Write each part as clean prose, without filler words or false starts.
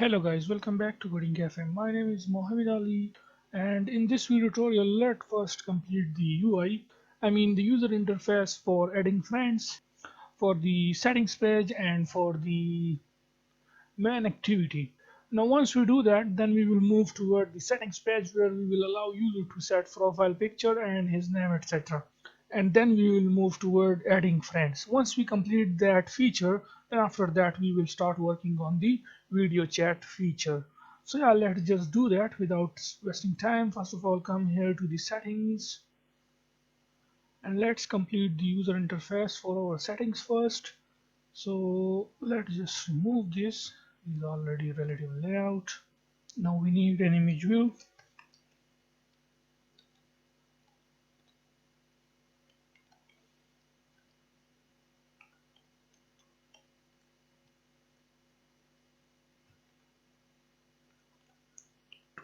Hello guys, welcome back to Coding Cafe. My name is Mohammed Ali, and in this video tutorial let's first complete the UI, the user interface for adding friends, for the settings page and for the main activity. Now once we do that, then we will move toward the settings page where we will allow user to set profile picture and his name, etc. And then we will move toward adding friends. Once we complete that feature, then after that we will start working on the video chat feature. So yeah, let's just do that without wasting time. First of all, come here to the settings and let's complete the user interface for our settings first. So let's just remove this. Is already relative layout. Now we need an image view.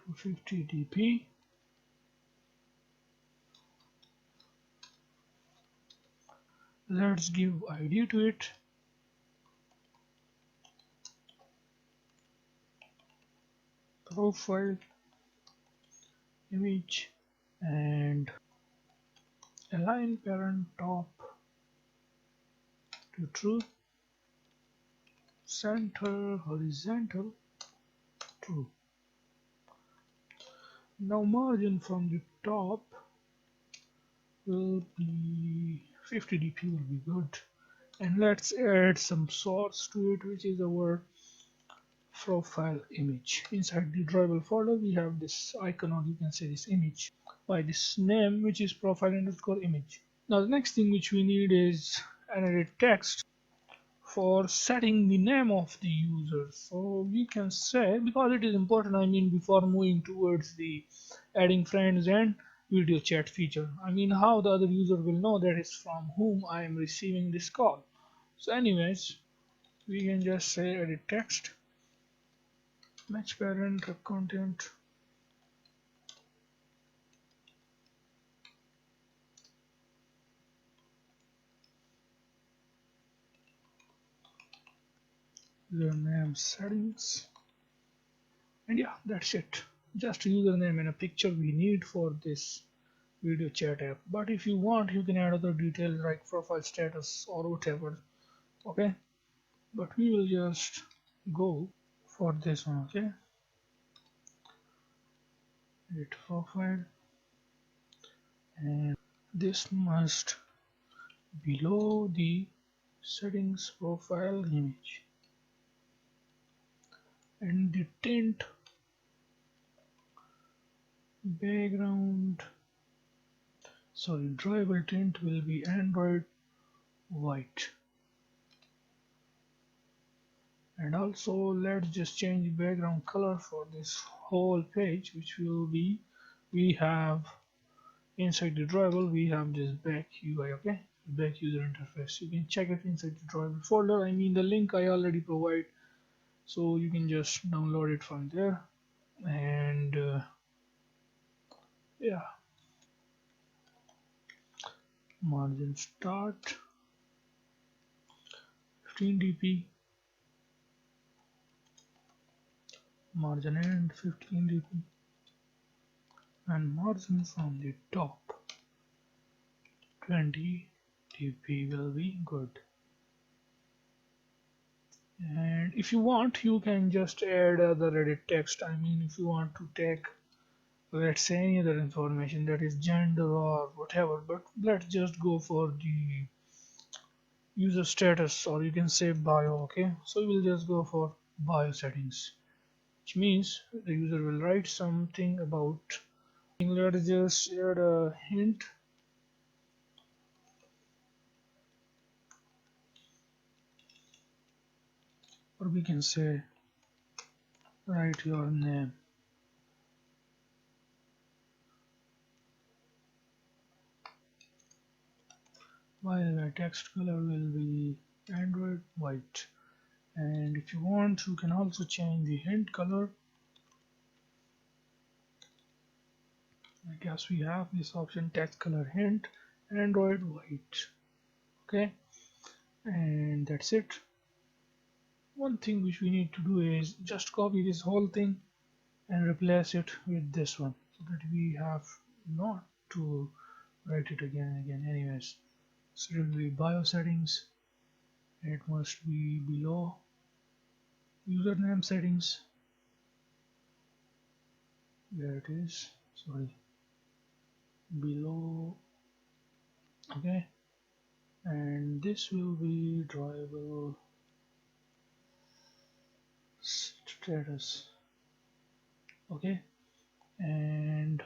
To 50 dp. Let's give ID to it. Profile image and align parent top to true, center horizontal true. Now margin from the top will be 50 dp will be good, and let's add some source to it, which is our profile image. Inside the drawable folder we have this icon, or you can say this image, by this name, which is profile underscore image. Now the next thing which we need is an edit text for setting the name of the user. So we can say, because it is important, before moving towards the adding friends and video chat feature, how the other user will know that is from whom I am receiving this call. So anyways, we can just say edit text, match parent content, username settings, and yeah, that's it. Just a username and a picture we need for this video chat app. But if you want, you can add other details like profile status or whatever. Okay, but we will just go for this one. Okay, edit profile, and this must below the settings profile image, and the tint background, sorry, drawable tint will be Android white. And also let's just change the background color for this whole page, which will be, we have inside the drawable we have this back UI. Okay, back user interface, you can check it inside the drawable folder. The link I already provide, so you can just download it from there. And yeah, margin start 15 dp, margin end 15 dp, and margin from the top 20 dp will be good. And if you want, you can just add other edit text. If you want to take, let's say, any other information, that is gender or whatever, but let's just go for the user status, or you can say bio. Okay, so we'll just go for bio settings, which means the user will write something about, let's just add a hint, or we can say write your name. While the text color will be Android white. And if you want, you can also change the hint color. I guess we have this option, text color hint Android white. Okay, and that's it. one thing which we need to do is just copy this whole thing and replace it with this one so that we have not to write it again and again. Anyways, so it will be bio settings. It must be below username settings. There it is. Sorry, below. Okay, and this will be drawable status. Okay, and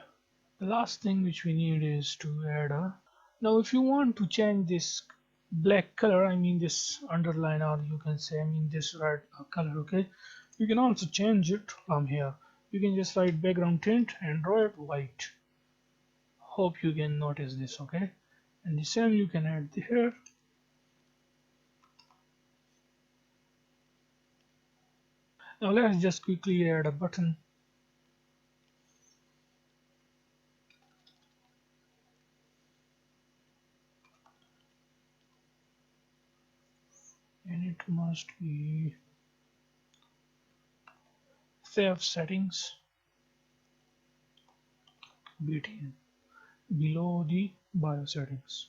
the last thing which we need is to add a, now if you want to change this black color, I mean this underline, or you can say, I mean this red color, okay, you can also change it from here. You can just write background tint and draw it white. Hope you can notice this. Okay, and the same you can add here. Now let's just quickly add a button. And it must be save settings btn below the bio settings.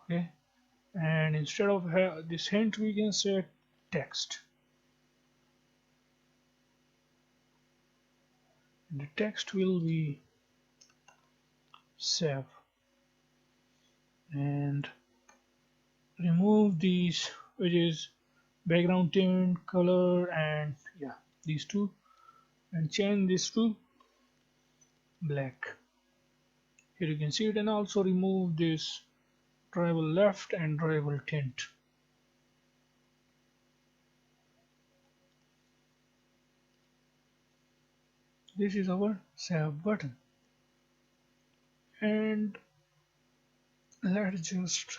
Okay, and instead of this hint we can say text, and the text will be save, and remove these, which is background tint, color, and yeah, these two, and change this to black. Here you can see it, and also remove this tribal left and tribal tint. This is our save button, and let's just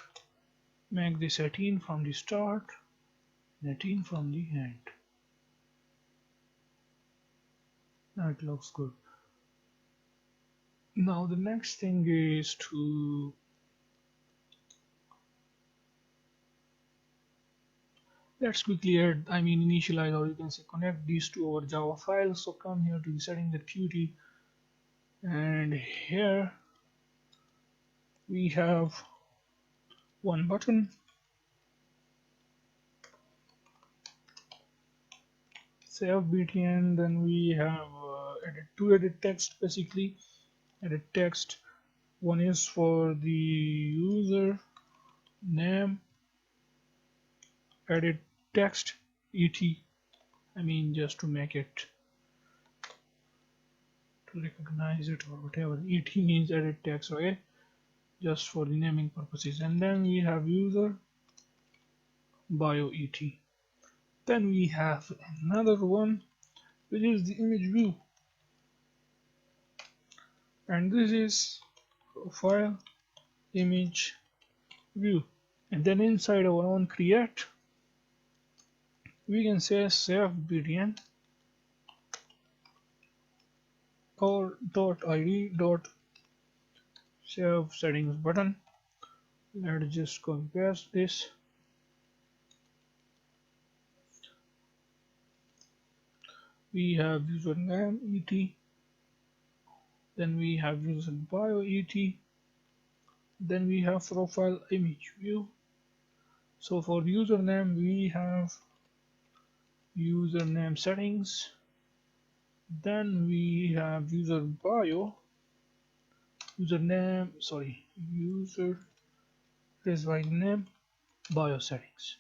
make this 18 from the start and 18 from the end. Now it looks good. Now the next thing is to let's quickly add, I mean initialize, or you can say connect these to our Java file. So come here to the settings activity, and here we have one button, save btn, then we have edit text, basically edit text. One is for the user name, edit text et, I mean just to make it to recognize it or whatever. Et means edit text, okay, just for the naming purposes. And then we have user bio et. Then we have another one which is the image view, and this is file image view. And then inside our own create we can say save btn or .id save settings button. Let's just copy paste this. We have username et, then we have user bio et, then we have profile image view. So for username we have username settings, then we have user bio, username, sorry, user is by name bio settings.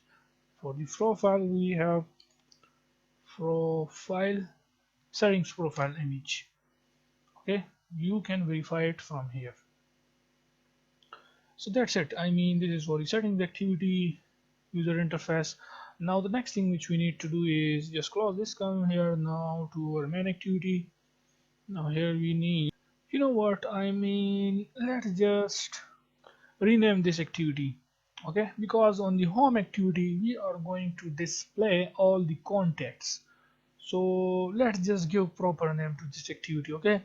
For the profile we have profile settings profile image. Okay, you can verify it from here. So that's it. I mean this is for the settings activity, user interface. Now the next thing which we need to do is just close this, come here now to our main activity. Now here we need, you know what, I mean let's just rename this activity. Okay, because on the home activity we are going to display all the contacts, so let's just give proper name to this activity. Okay,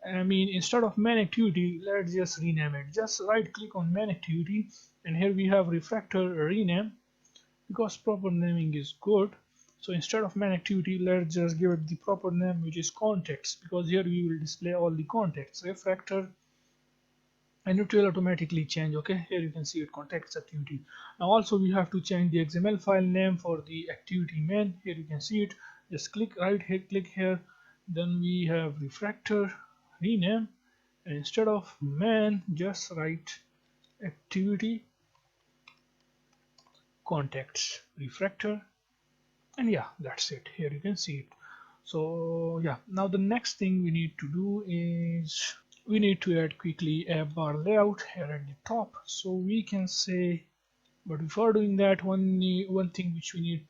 I mean, instead of main activity, let's just rename it. Just right click on main activity, and here we have refactor rename, because proper naming is good. So instead of main activity, let's just give it the proper name, which is contacts, because here we will display all the contacts. Refactor, and it will automatically change. Okay, here you can see it, contacts activity. Now also we have to change the XML file name for the activity main. Here you can see it. Just click right here, click here, then we have refactor rename, and instead of main, just write activity contacts refactor, and yeah, that's it. Here you can see it. So yeah, now the next thing we need to do is we need to add quickly a bar layout here at the top. So we can say, but before doing that, one thing which we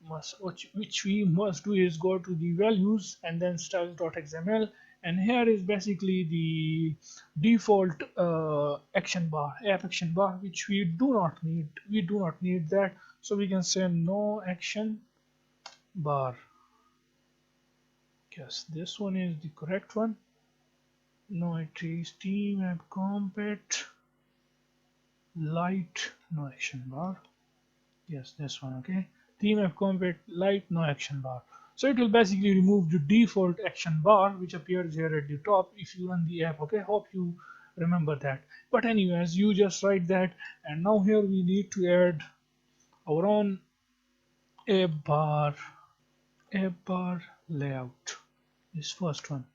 must do is go to the values and then styles.xml, and here is basically the default app action bar, which we do not need. We do not need that, so we can say no action bar. Yes, this one is the correct one. No, it is team app compat light no action bar. Yes, this one. Okay, theme app compat light no action bar. So it will basically remove the default action bar which appears here at the top if you run the app. Okay, hope you remember that. But anyways, you just write that, and now here we need to add our own app bar layout. This first one,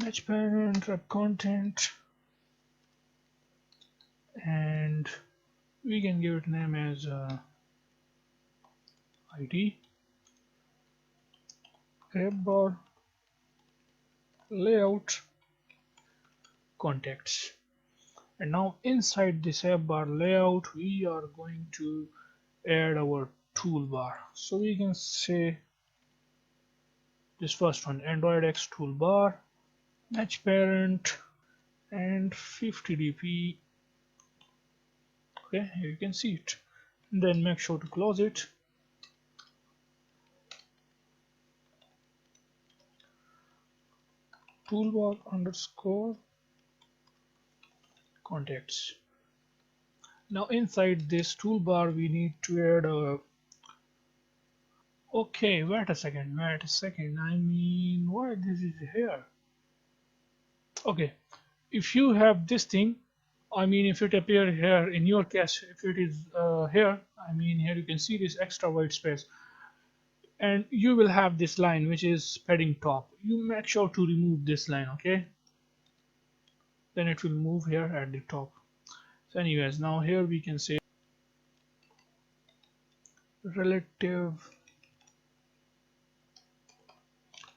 match parent, wrap content, and we can give it name as ID app bar layout contacts. And now inside this app bar layout, we are going to add our toolbar. So we can say this first one, Android X toolbar, match parent, and 50 dp. Okay, here you can see it. And then make sure to close it. Toolbar underscore contacts. Now inside this toolbar, we need to add a. Okay, wait a second. I mean, why this is here? Okay, if you have this thing, I mean, if it appear here in your case, if it is here, I mean, here you can see this extra white space, and you will have this line which is padding top. You make sure to remove this line. Okay, then it will move here at the top. So anyways, now here we can say relative.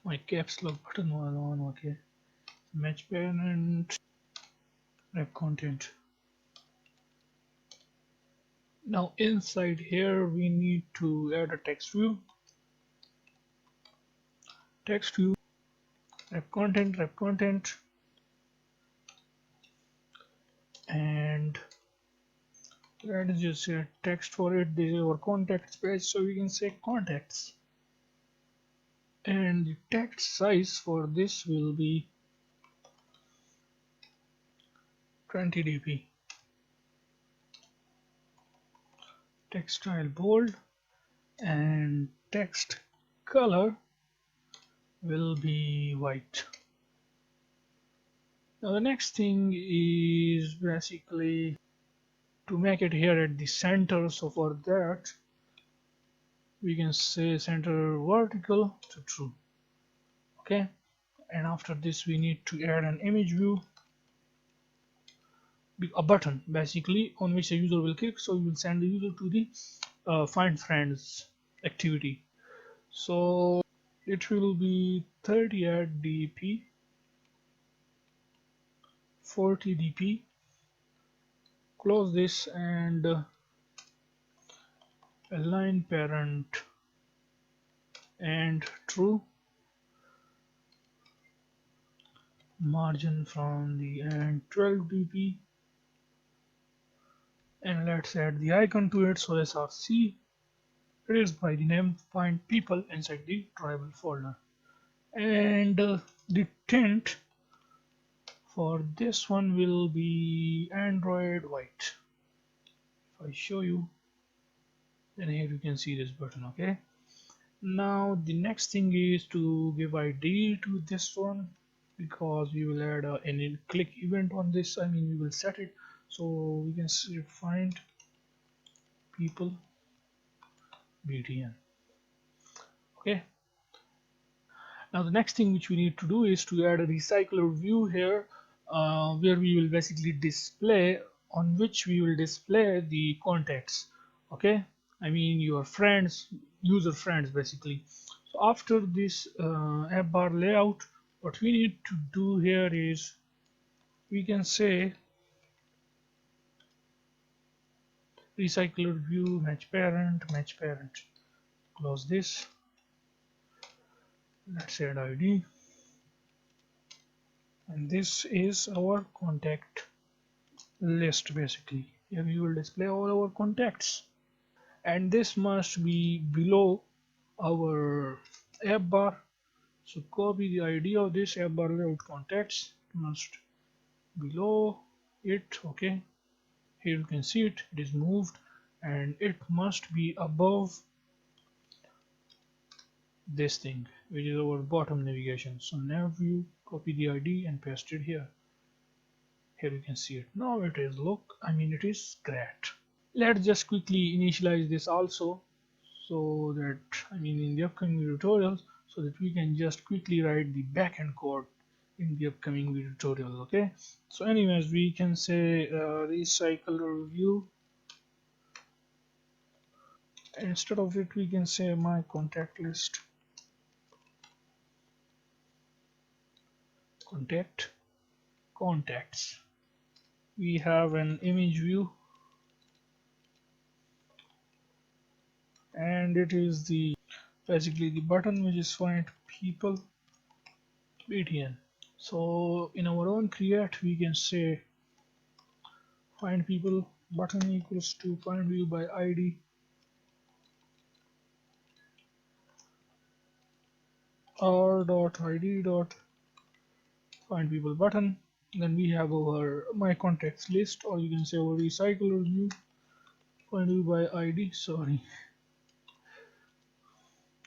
My caps lock button was on. Okay, match parent, wrap content. Now inside here we need to add a text view. Text view, wrap content, and let's just say text for it. This is our contacts page, so we can say contacts. And the text size for this will be 20 dp. Text style bold, and text color will be white. Now the next thing is basically to make it here at the center. So for that we can say center vertical to true. Okay, and after this we need to add an image view, a button basically on which a user will click, so we will send the user to the find friends activity. So it will be 30 at dp, 40 dp. Close this and align parent and true, margin from the end 12 dp, and let's add the icon to it. So src, it is by the name find people inside the tribal folder, and the tint For this one will be Android white. If I show you, then here you can see this button. Okay, now the next thing is to give ID to this one, because we will add an click event on this. I mean, we will set it, so we can say find people btn. Okay, now the next thing which we need to do is to add a recycler view here, where we will basically display, on which we will display the contacts. Okay, I mean your friends, user friends basically. So after this app bar layout, what we need to do here is we can say recycler view match parent. Close this. Let's add ID, and this is our contact list basically. Here we will display all our contacts, and this must be below our app bar. So copy the ID of this app bar layout contacts, must below it. Okay, here you can see it, it is moved, and it must be above this thing, which is our bottom navigation. So nav view, copy the ID and paste it here. Here you can see it. Now it is look, I mean it is great. Let's just quickly initialize this also, so that, I mean in the upcoming tutorials, so that we can just quickly write the backend code in the upcoming video tutorials. Okay, so anyways, we can say recycler view. Instead of it, we can say my contact list, contact, contacts. We have an image view, and it is the basically the button which is find people btn. So in our own create, we can say find people button equals to find view by id r dot id dot find people button. Then we have our my contacts list, or you can say our recycler view find view by id, sorry,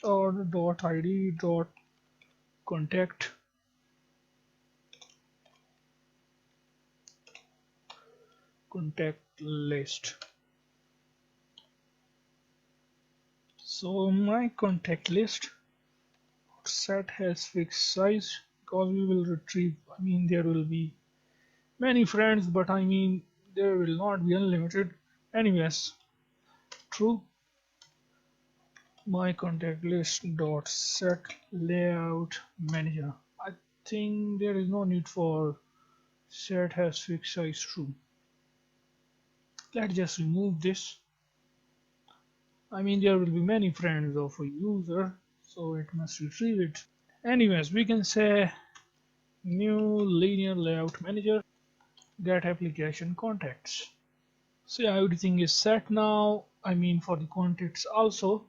or dot id dot contact contact list. So my contact list set has fixed size, because we will retrieve, I mean there will be many friends, but I mean there will not be unlimited. Anyways, true. My contact list dot set layout manager. I think there is no need for set has fixed size true. Let's just remove this. I mean there will be many friends of a user, so it must retrieve it. Anyways, we can say new linear layout manager get application contacts. So yeah, everything is set now. I mean for the contacts also.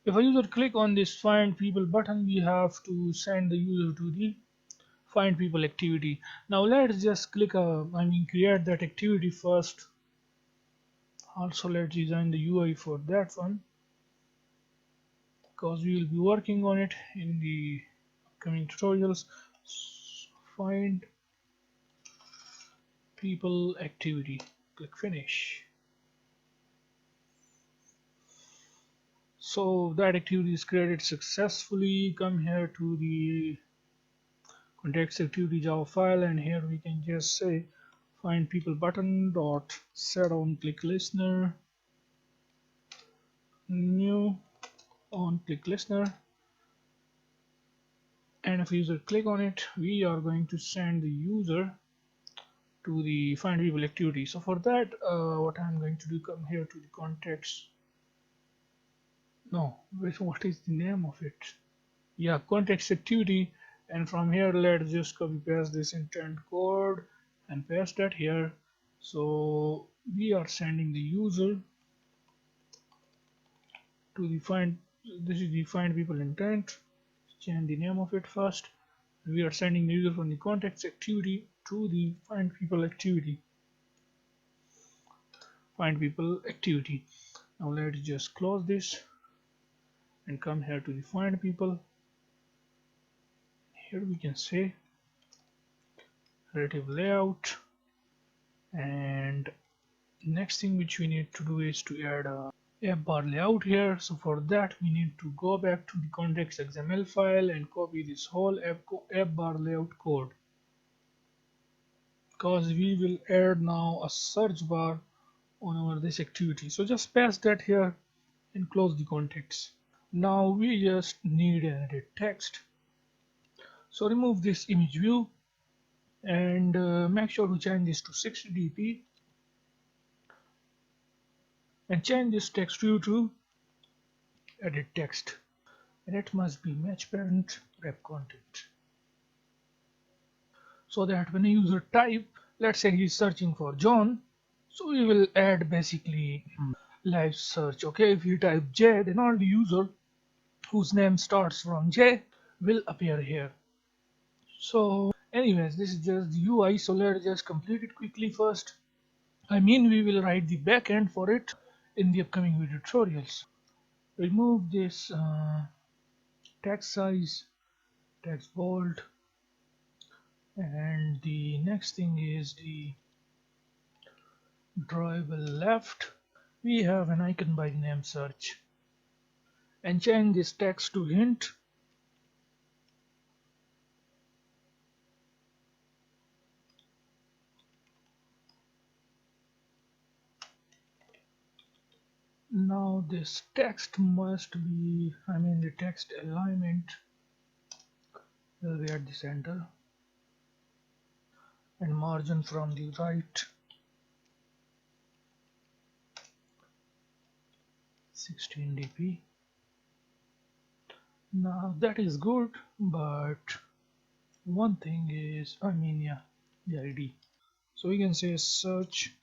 If a user click on this find people button, we have to send the user to the find people activity. Now let's just click I mean create that activity first. Also let's design the UI for that one, because we will be working on it in the upcoming tutorials. Find people activity, click finish. So that activity is created successfully. Come here to the context activity Java file, and here we can just say find people button dot set on click listener, new on click listener, and if user click on it, we are going to send the user to the find people activity. So for that, what I'm going to do, come here to the context. No, what is the name of it? Yeah, context activity, and from here let's just copy paste this intent code and paste that here. So we are sending the user to the find, this is the find people intent, change the name of it first. We are sending the user from the context activity to the find people activity. Find people activity. Now let's just close this and come here to the find people. Here we can say relative layout, and next thing which we need to do is to add a app bar layout here. So for that we need to go back to the context XML file and copy this whole app bar layout code, because we will add now a search bar on our this activity. So just paste that here and close the context. Now we just need an edit text. So remove this image view and make sure to change this to 60 dp and change this text view to edit text, and it must be match parent wrap content, so that when a user type, let's say he's searching for John, so we will add basically live search. Okay, if you type J, then all the user whose name starts from J will appear here. So anyways, this is just the UI, so let's just complete it quickly first. We will write the backend for it in the upcoming video tutorials. Remove this text size, text bold, and the next thing is the drawable left. We have an icon by the name search, and change this text to hint. Now this text must be, the text alignment will be at the center, and margin from the right 16 dp. Now that is good, but one thing is, the ID. So we can say search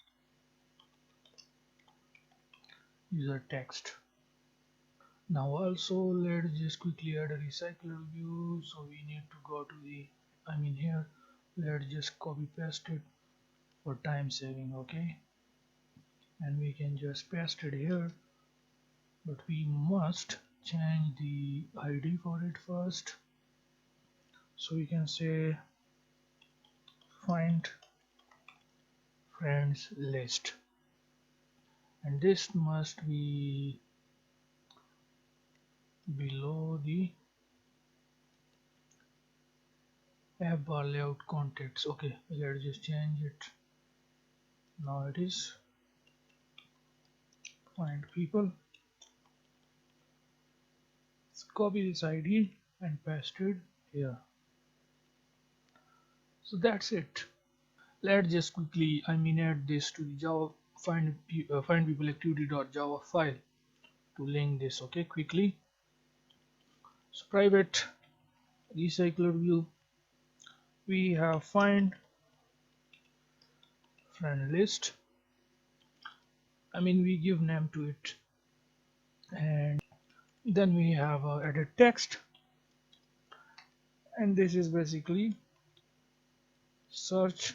user text. Now also let's just quickly add a recycler view. So we need to go to the, here, let's just copy paste it for time saving. Okay, and we can just paste it here, but we must change the ID for it first. So we can say find friends list, and this must be below the app bar layout context. Okay, let's just change it. Now it is find people. Let's copy this ID and paste it here. So that's it. Let's just quickly add this to the Java find people activity.java file to link this. Okay, quickly. So private recycler view, we have find friend list. We give name to it, and then we have edit text, and this is basically search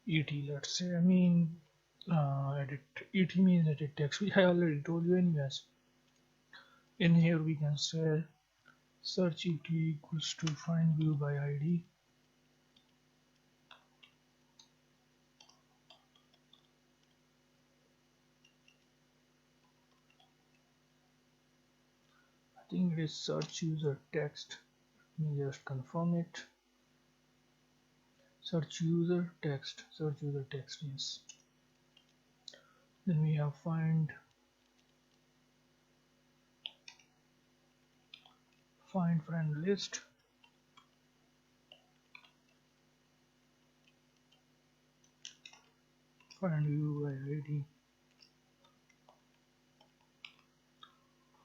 et. Let's say edit et means edit text. I already told you anyways. In here we can say search et equals to find view by ID. I think it is search user text. Let me just confirm it. Search user text, yes. Then we have find friend list, find view by ID,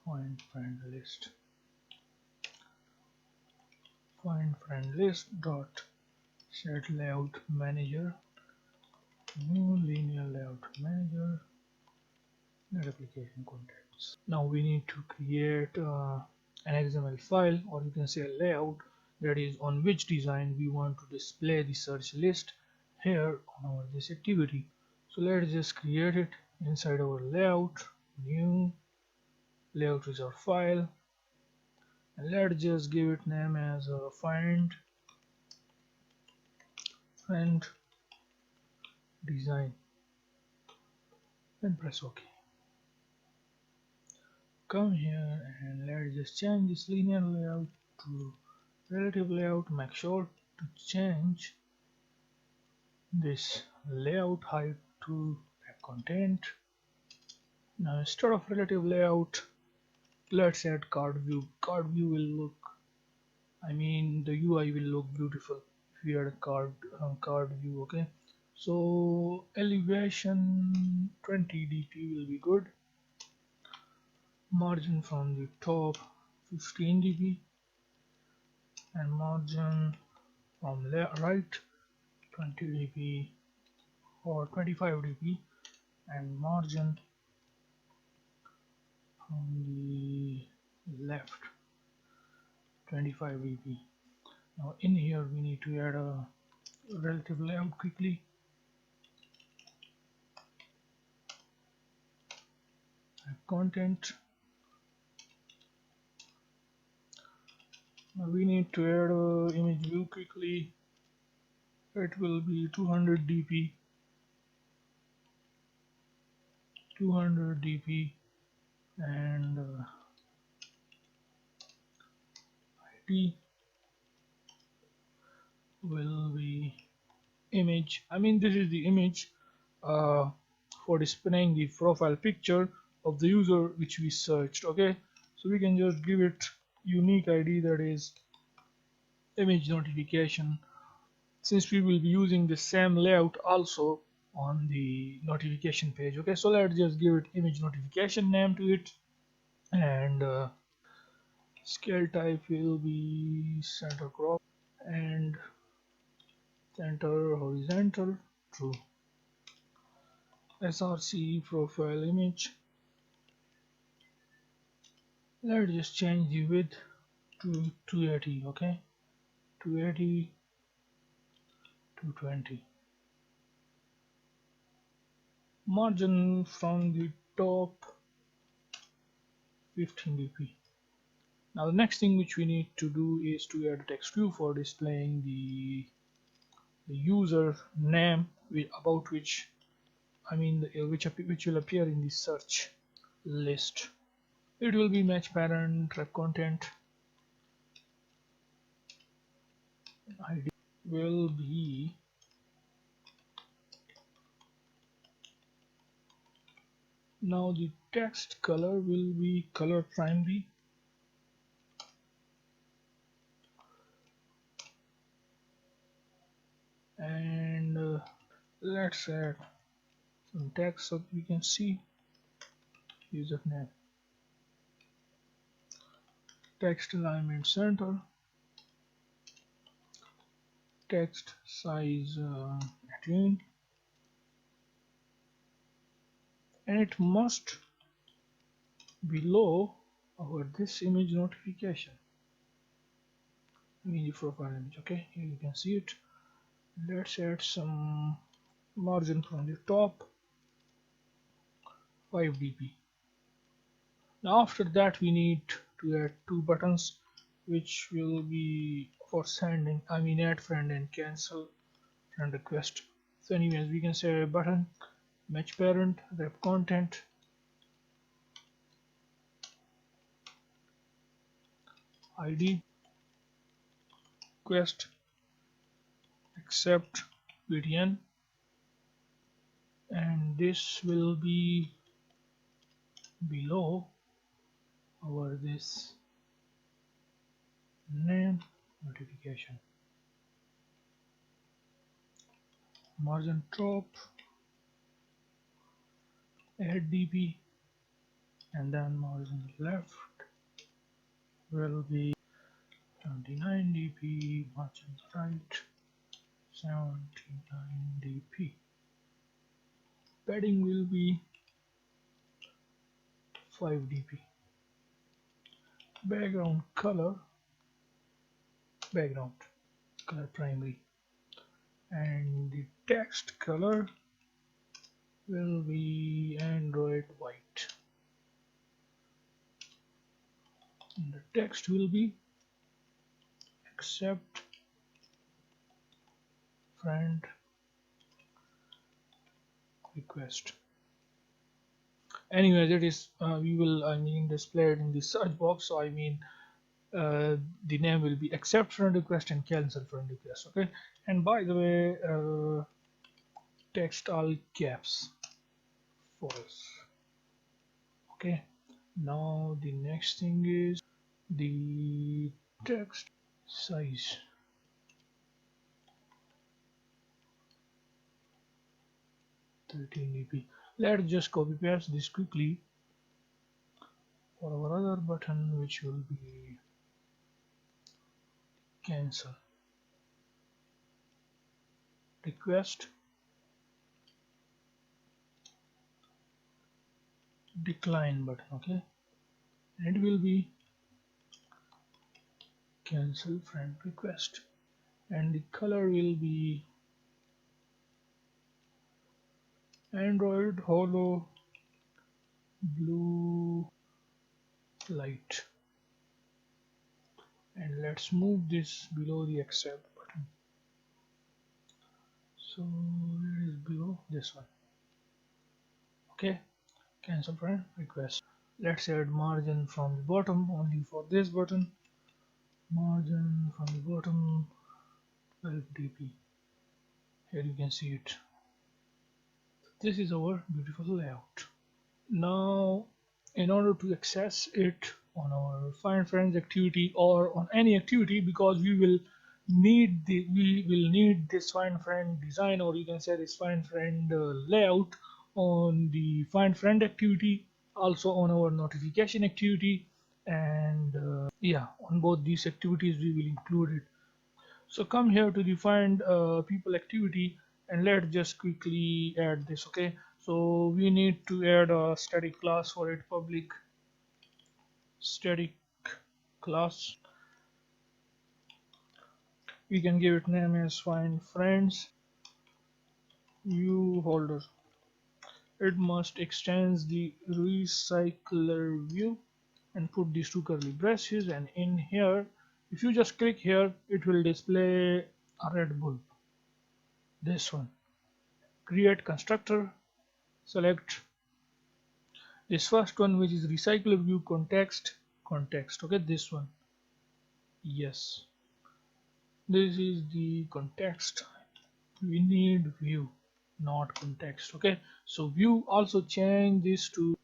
find friend list, find friend list dot set layout manager, new linear layout manager, net application contents. Now we need to create an XML file, or you can say a layout, that is on which design we want to display the search list here on our this activity. So let's just create it inside our layout, new layout is our file, and let's just give it name as find design and press OK. Come here and let's just change this linear layout to relative layout. Make sure to change this layout height to content. Now instead of relative layout, let's add card view. Card view will look, the UI will look beautiful if we add a card view. Okay, so elevation 20 dp will be good. Margin from the top 15 dp and margin from right 20 dp or 25 dp and margin from the left 25 dp. Now in here we need to add a relative layout quickly. Content, we need to add a image view quickly. It will be 200 dp, 200 dp, and id will be image. This is the image uh, for displaying the profile picture of the user which we searched. Okay, so we can just give it unique id, that is image notification, since we will be using the same layout also on the notification page. Okay, so let's just give it image notification name to it, and scale type will be center crop and center horizontal true. src profile image, let's just change the width to 280. Okay, 280, 220. Margin from the top 15 dp. Now the next thing which we need to do is to add a text view for displaying the user name about which which will appear in the search list. It will be match parent wrap content. ID will be now the text color will be color primary, and let's add some text so we can see username. Text alignment center, text size 18, and it must below our this image notification, the profile image. Okay, here you can see it. Let's add some margin from the top 5 dp. Now after that we need to add two buttons which will be for sending add friend and cancel friend request. So anyways, we can say button match parent wrap content id request accept btn, and this will be below our this name notification. Margin top 8 dp, and then margin left will be 79 dp, margin right 79 dp. Padding will be 5 dp. Background color background color primary, and the text color will be Android white, and the text will be accept friend request. Anyways, it is we will display it in the search box, so the name will be accept friend request and cancel friend request. Okay, and by the way, text all caps false. Okay, now the next thing is the text size. (13 dp). Let's just copy paste this quickly for our other button, which will be cancel request decline button. Okay, and it will be cancel friend request, and the color will be Android Holo blue light. And let's move this below the accept button, so it is below this one. Okay, cancel friend request. Let's add margin from the bottom only for this button. Margin from the bottom 12 dp. Here you can see it. This is our beautiful layout. Now, in order to access it on our find friends activity or on any activity, because we will need this find friend design, or you can say this find friend layout on the find friend activity, also on our notification activity, and yeah, on both these activities we will include it. So come here to the find people activity, and let's just quickly add this. Okay, so we need to add a static class for it, public static class. We can give it name as find friends view holder. It must extend the recycler view, and put these two curly braces, and in here if you just click here it will display a red bulb, this one. Create constructor, select this first one, which is recycler view context. Okay, this one. Yes, this is the context. We need view, not context. Okay, so view, also change this to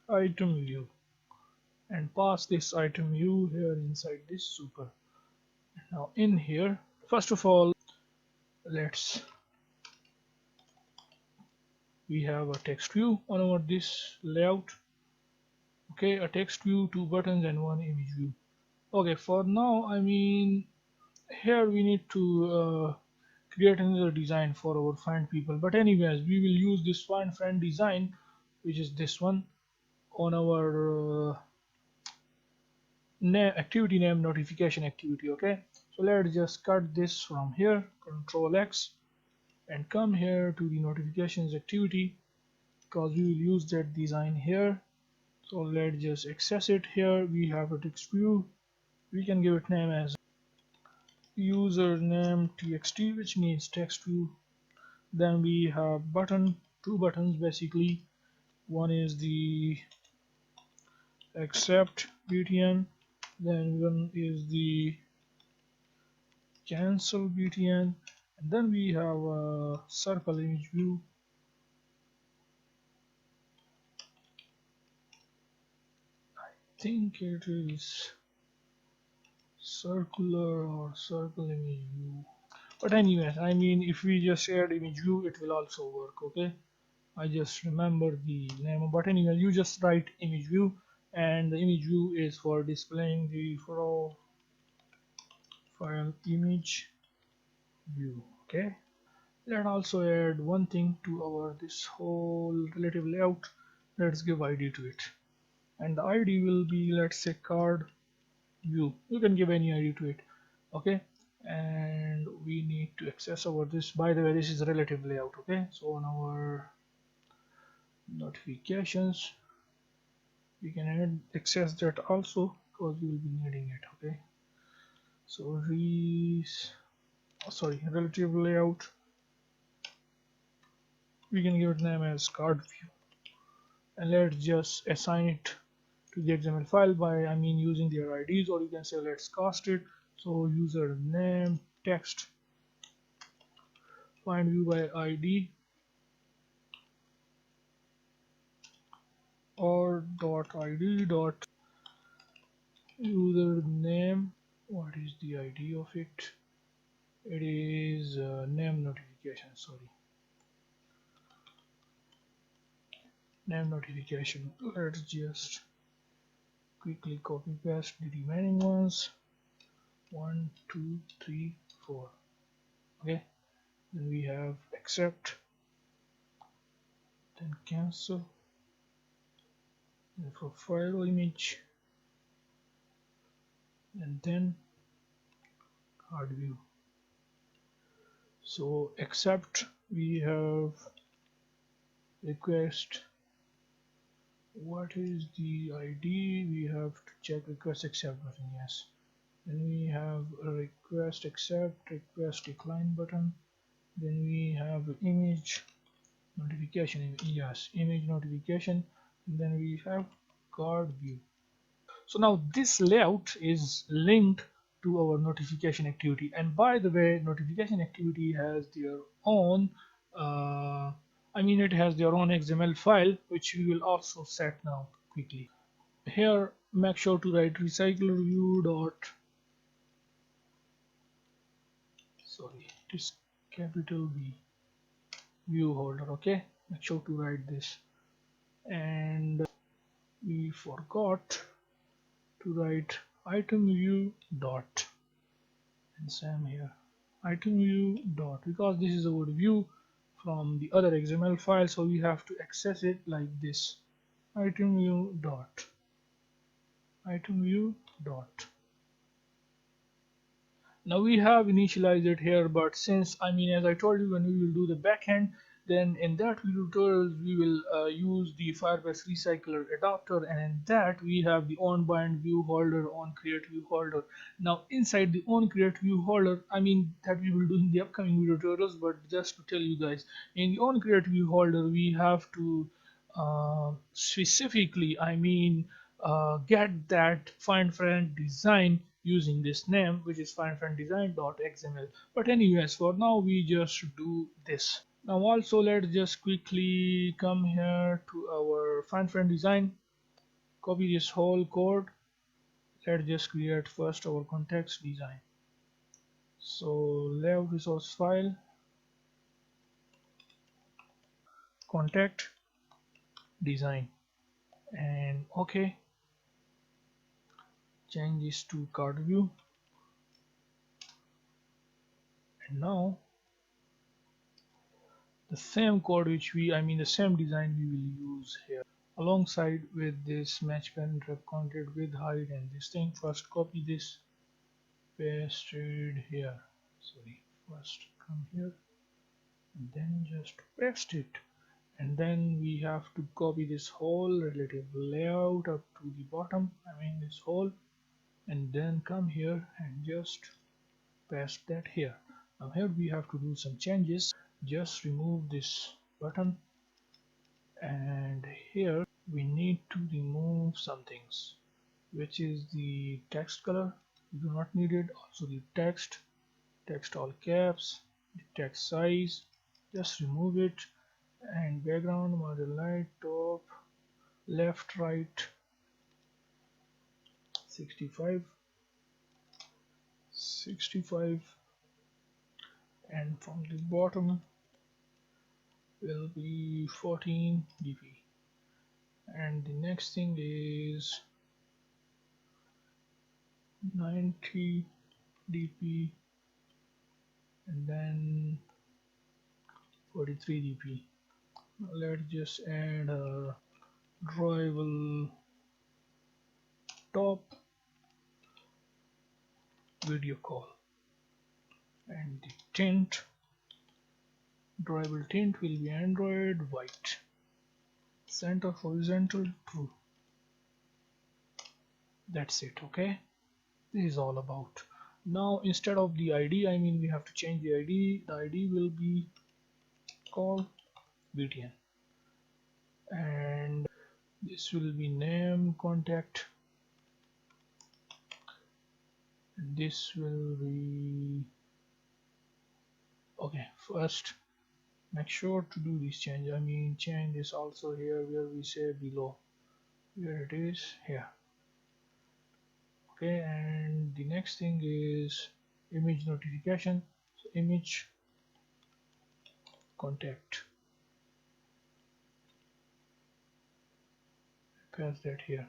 item view and pass this item view here inside this super. Now in here, first of all, let's we have a text view on our this layout. Okay, a text view, two buttons, and one image view. Okay, for now here we need to create another design for our find people, but anyways we will use this find friend design, which is this one, on our activity name notification activity. Okay, so let's just cut this from here, Control X, and come here to the notifications activity, because we will use that design here. So let's just access it. Here we have a text view, we can give it name as username txt, which means text view. Then we have button, two buttons basically. One is the accept btn, then one is the cancel btn, and then we have a circle image view. I think it is circular or circle image view, but anyways if we just add image view it will also work. Okay, I just remember the name, but anyway you just write image view, and the image view is for displaying the profile image view. Okay, let's also add one thing to our this whole relative layout. Let's give id to it, and the id will be, let's say, card view. You can give any ID to it. Okay, and we need to access over this. By the way, this is relative layout. Okay, so on our notifications we can add access that also, because we will be needing it. Okay, so relative layout, we can give it name as card view, and let's just assign it to the XML file by using their IDs, or you can say let's cast it. So user name text find view by ID or dot ID dot user name. What is the ID of it? It is name notification. Sorry, name notification. Let's just quickly copy paste the remaining ones. 1 2 3 4. Okay, then we have accept, then cancel, then profile image, and then card view. So accept, we have request. What is the ID? We have to check request accept button. Yes. Then we have a request accept, request decline button. Then we have image notification. Yes, image notification. And then we have card view. So now this layout is linked to our notification activity. And by the way, notification activity has their own it has their own XML file, which we will also set now quickly. Here make sure to write recycler view dot, sorry, it is capital V, view holder. Okay, make sure to write this. And we forgot to write item view dot, and same here, item view dot, because this is our view from the other XML file, so we have to access it like this. Item view dot, item view dot. Now we have initialized it here, but since as I told you, when we will do the backend, then in that tutorial we will use the firebase recycler adapter, and in that we have the on bind view holder, on create view holder. Now inside the on create view holder, that we will do in the upcoming video tutorials, but just to tell you guys, in the on create view holder we have to specifically get that find friend design using this name, which is findfrienddesign.xml. But anyways, for now we just do this. Now also let's just quickly come here to our find friend design, copy this whole code. Let's just create first our context design. So layout resource file, contact design, and okay, change this to card view. And now the same code which the same design we will use here alongside with this match parent rep content with height and this thing. First copy this, paste it here. Sorry, first come here and then just paste it, and then we have to copy this whole relative layout up to the bottom, this whole, and then come here and just paste that here. Now here we have to do some changes. Just remove this button, and here we need to remove some things, which is the text color. We do not need it. Also the text all caps, the text size, just remove it. And background, margin light, top, left, right, 65, and from the bottom will be 14 dp. And the next thing is 90 dp, and then 43 dp. Let's just add a drawable top, video call, and the tint, drawable tint will be Android white, center horizontal true. That's it. Okay, this is all about. Now instead of the ID, I mean we have to change the ID. The ID will be call btn, and this will be name contact. This will be okay. First, make sure to do this change. I mean change this also here where we say below, where it is here. Okay, and the next thing is image notification. So image contact, paste that here,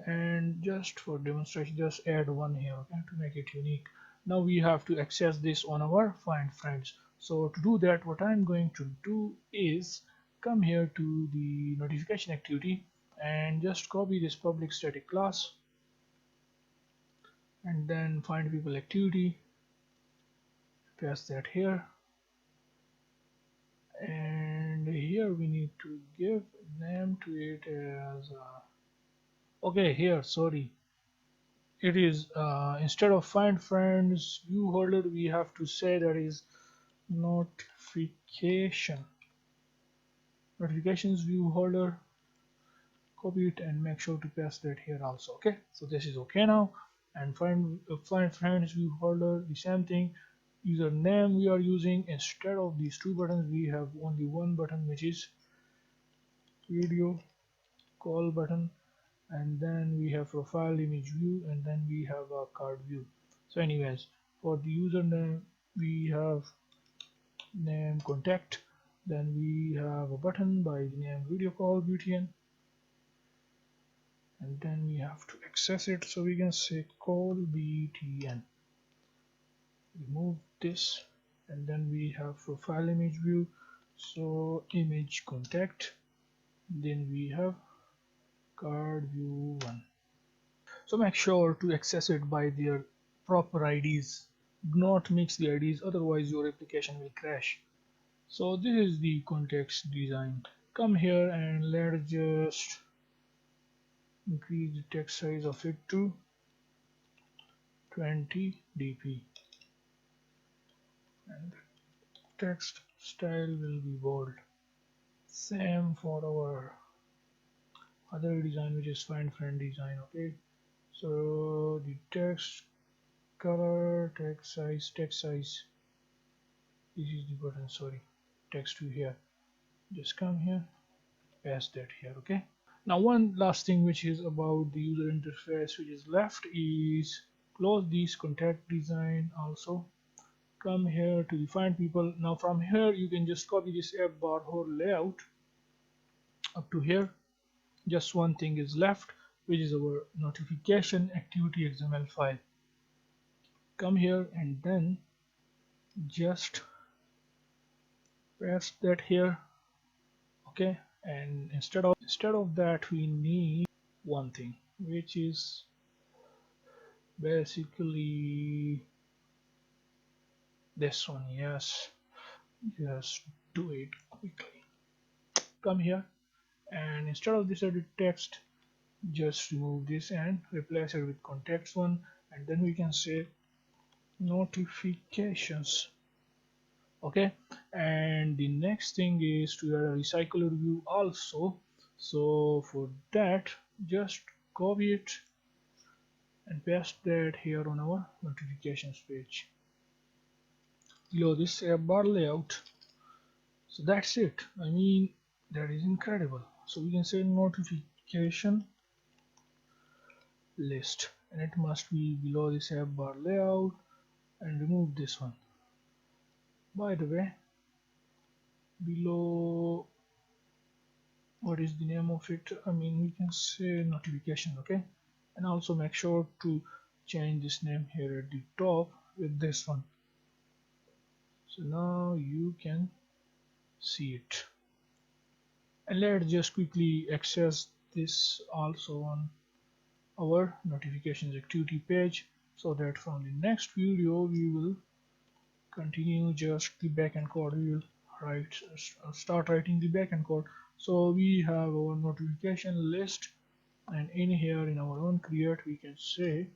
and just for demonstration just add one here, okay, to make it unique. Now we have to access this on our find friends. So to do that, what I'm going to do is come here to the notification activity and just copy this public static class, and then find people activity, paste that here, and here we need to give name to it as okay, here, sorry, it is instead of find friends view holder, we have to say that is notifications view holder. Copy it and make sure to paste that here also. Okay, so this is okay now. And find friends view holder, the same thing. Username we are using, instead of these two buttons we have only one button, which is video call button, and then we have profile image view, and then we have a card view. So anyways, for the username we have name contact, then we have a button by the name video call btn, and then we have to access it, so we can say call btn, remove this, and then we have profile image view, so image contact, then we have card view 1. So make sure to access it by their proper IDs. Do not mix the IDs, otherwise your application will crash. So this is the context design. Come here and let's just increase the text size of it to 20 dp, and the text style will be bold. Same for our other design, which is find friend design. Okay, so the text color, text size, this is the button, sorry, text to here, just come here, paste that here. Okay, now one last thing which is about the user interface which is left is close this contact design also. Come here to the find people. Now from here you can just copy this app bar whole layout up to here. Just one thing is left, which is our notification activity XML file. Come here and then just paste that here. Okay, and instead of that we need one thing, which is basically this one. Yes, just do it quickly. Come here, and instead of this edit text, just remove this and replace it with context one, and then we can say notifications. Okay, and the next thing is to add a recycler view also. So for that, just copy it and paste that here on our notifications page below this app bar layout. So that's it. I mean, that is incredible. So we can say notification list, and it must be below this app bar layout, and remove this one. By the way, below, what is the name of it? I mean, we can say notification. Okay, and also make sure to change this name here at the top with this one. So now you can see it, and let's just quickly access this also on our notifications activity page. so that from the next video we will continue just the backend code. We will start writing the backend code. So we have our notification list, and in here in our own create we can say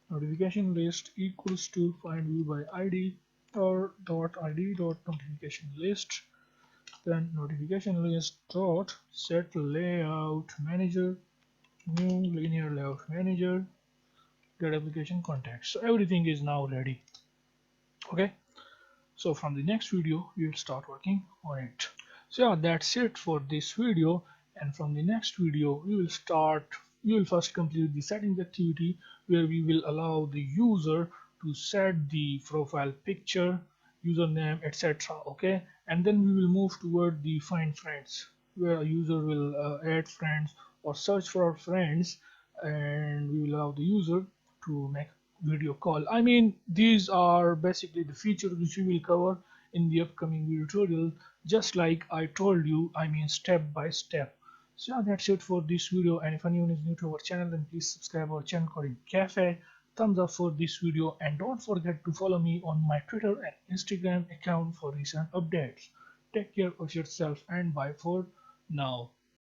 notification list equals to find view by id or dot id dot notification list, then notification list dot set layout manager, new linear layout manager, get application context. So everything is now ready. Okay, so from the next video we will start working on it. So yeah, that's it for this video, and from the next video we will first complete the settings activity where we will allow the user to set the profile picture, username, etc. Okay, and then we will move toward the find friends where a user will add friends or search for friends, and we will allow the user to make video call. I mean, these are basically the features which we will cover in the upcoming video tutorial, just like I told you, I mean step by step. So yeah, that's it for this video, and if anyone is new to our channel, then please subscribe our channel called Cafe, thumbs up for this video, and don't forget to follow me on my Twitter and Instagram account for recent updates. Take care of yourself and bye for now.